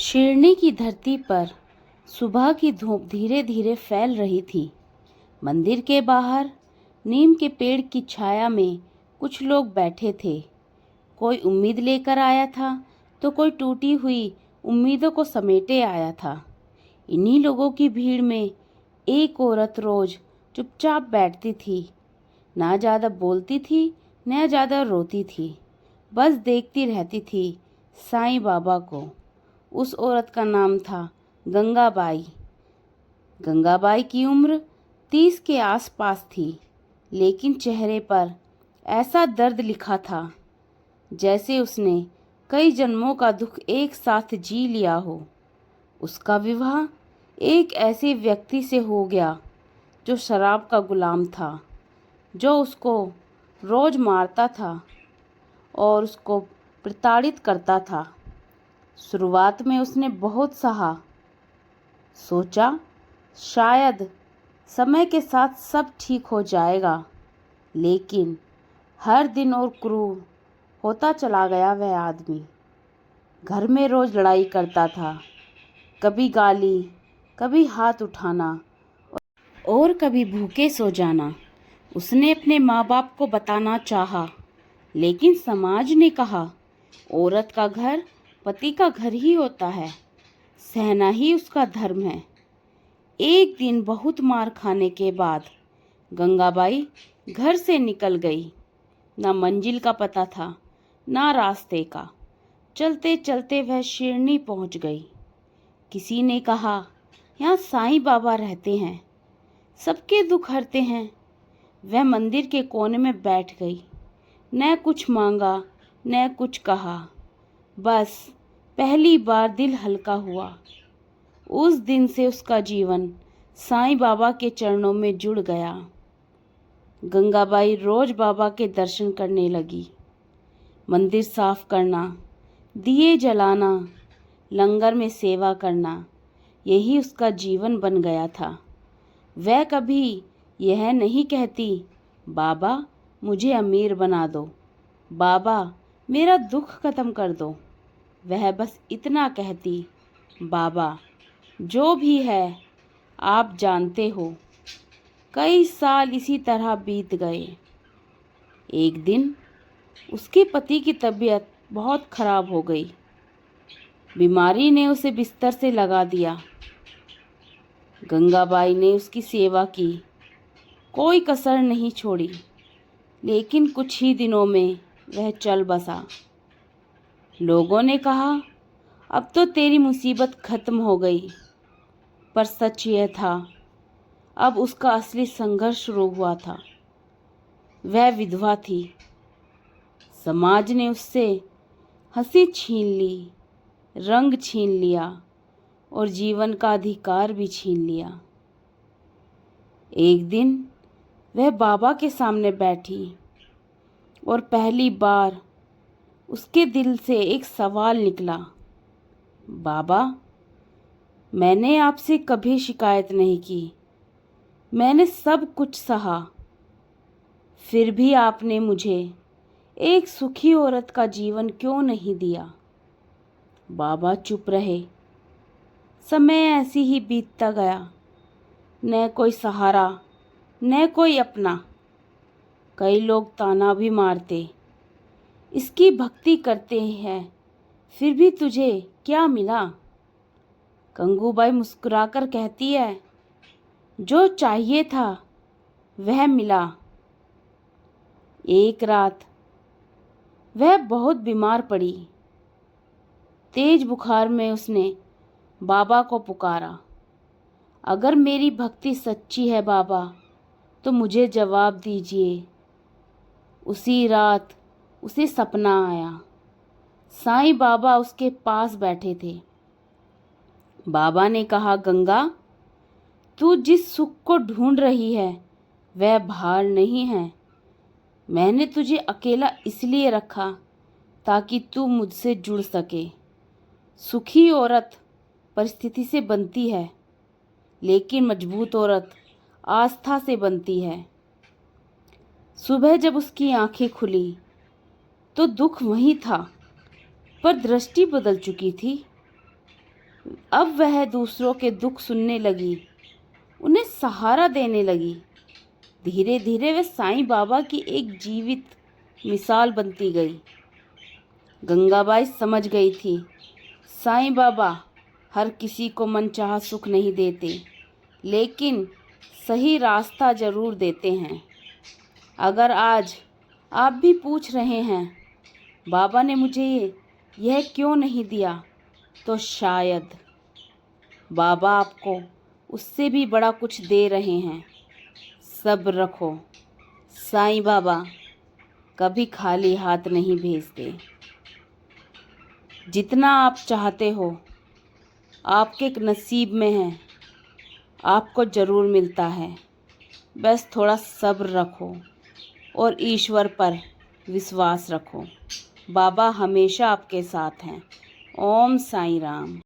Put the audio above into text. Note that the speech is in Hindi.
शिरनी की धरती पर सुबह की धूप धीरे धीरे फैल रही थी। मंदिर के बाहर नीम के पेड़ की छाया में कुछ लोग बैठे थे। कोई उम्मीद लेकर आया था तो कोई टूटी हुई उम्मीदों को समेटे आया था। इन्हीं लोगों की भीड़ में एक औरत रोज चुपचाप बैठती थी। ना ज़्यादा बोलती थी, न ज़्यादा रोती थी, बस देखती रहती थी साईं बाबा को। उस औरत का नाम था गंगाबाई। गंगाबाई की उम्र 30 के आसपास थी, लेकिन चेहरे पर ऐसा दर्द लिखा था जैसे उसने कई जन्मों का दुख एक साथ जी लिया हो। उसका विवाह एक ऐसे व्यक्ति से हो गया जो शराब का गुलाम था, जो उसको रोज मारता था और उसको प्रताड़ित करता था। शुरुआत में उसने बहुत सहा, सोचा शायद समय के साथ सब ठीक हो जाएगा, लेकिन हर दिन और क्रूर होता चला गया। वह आदमी घर में रोज लड़ाई करता था, कभी गाली, कभी हाथ उठाना और कभी भूखे सो जाना। उसने अपने माँ बाप को बताना चाहा, लेकिन समाज ने कहा औरत का घर पति का घर ही होता है, सहना ही उसका धर्म है। एक दिन बहुत मार खाने के बाद गंगाबाई घर से निकल गई। ना मंजिल का पता था, ना रास्ते का। चलते चलते वह शिरनी पहुंच गई। किसी ने कहा यहाँ साईं बाबा रहते हैं, सबके दुख हरते हैं। वह मंदिर के कोने में बैठ गई, न कुछ मांगा न कुछ कहा, बस पहली बार दिल हल्का हुआ। उस दिन से उसका जीवन साईं बाबा के चरणों में जुड़ गया। गंगाबाई रोज बाबा के दर्शन करने लगी। मंदिर साफ करना, दिए जलाना, लंगर में सेवा करना, यही उसका जीवन बन गया था। वह कभी यह नहीं कहती बाबा मुझे अमीर बना दो, बाबा मेरा दुख खत्म कर दो। वह बस इतना कहती, बाबा जो भी है आप जानते हो। कई साल इसी तरह बीत गए। एक दिन उसके पति की तबीयत बहुत खराब हो गई। बीमारी ने उसे बिस्तर से लगा दिया। गंगाबाई ने उसकी सेवा की, कोई कसर नहीं छोड़ी, लेकिन कुछ ही दिनों में वह चल बसा। लोगों ने कहा अब तो तेरी मुसीबत खत्म हो गई, पर सच यह था अब उसका असली संघर्ष शुरू हुआ था। वह विधवा थी। समाज ने उससे हंसी छीन ली, रंग छीन लिया और जीवन का अधिकार भी छीन लिया। एक दिन वह बाबा के सामने बैठी और पहली बार उसके दिल से एक सवाल निकला, बाबा मैंने आपसे कभी शिकायत नहीं की, मैंने सब कुछ सहा, फिर भी आपने मुझे एक सुखी औरत का जीवन क्यों नहीं दिया। बाबा चुप रहे। समय ऐसे ही बीतता गया, न कोई सहारा न कोई अपना। कई लोग ताना भी मारते, इसकी भक्ति करते हैं फिर भी तुझे क्या मिला। गंगूबाई मुस्कुराकर कहती है जो चाहिए था वह मिला। एक रात वह बहुत बीमार पड़ी। तेज बुखार में उसने बाबा को पुकारा, अगर मेरी भक्ति सच्ची है बाबा तो मुझे जवाब दीजिए। उसी रात उसे सपना आया, साईं बाबा उसके पास बैठे थे। बाबा ने कहा, गंगा तू जिस सुख को ढूंढ रही है वह भार नहीं है। मैंने तुझे अकेला इसलिए रखा ताकि तू मुझसे जुड़ सके। सुखी औरत परिस्थिति से बनती है, लेकिन मजबूत औरत आस्था से बनती है। सुबह जब उसकी आंखें खुली तो दुख वहीं था, पर दृष्टि बदल चुकी थी। अब वह दूसरों के दुख सुनने लगी, उन्हें सहारा देने लगी। धीरे धीरे वह साईं बाबा की एक जीवित मिसाल बनती गई। गंगाबाई समझ गई थी, साईं बाबा हर किसी को मनचाहा सुख नहीं देते, लेकिन सही रास्ता जरूर देते हैं। अगर आज आप भी पूछ रहे हैं, बाबा ने मुझे यह क्यों नहीं दिया, तो शायद बाबा आपको उससे भी बड़ा कुछ दे रहे हैं। सब्र रखो, साईं बाबा कभी खाली हाथ नहीं भेजते। जितना आप चाहते हो आपके नसीब में है, आपको ज़रूर मिलता है। बस थोड़ा सब्र रखो और ईश्वर पर विश्वास रखो। बाबा हमेशा आपके साथ हैं। ओम साईं राम।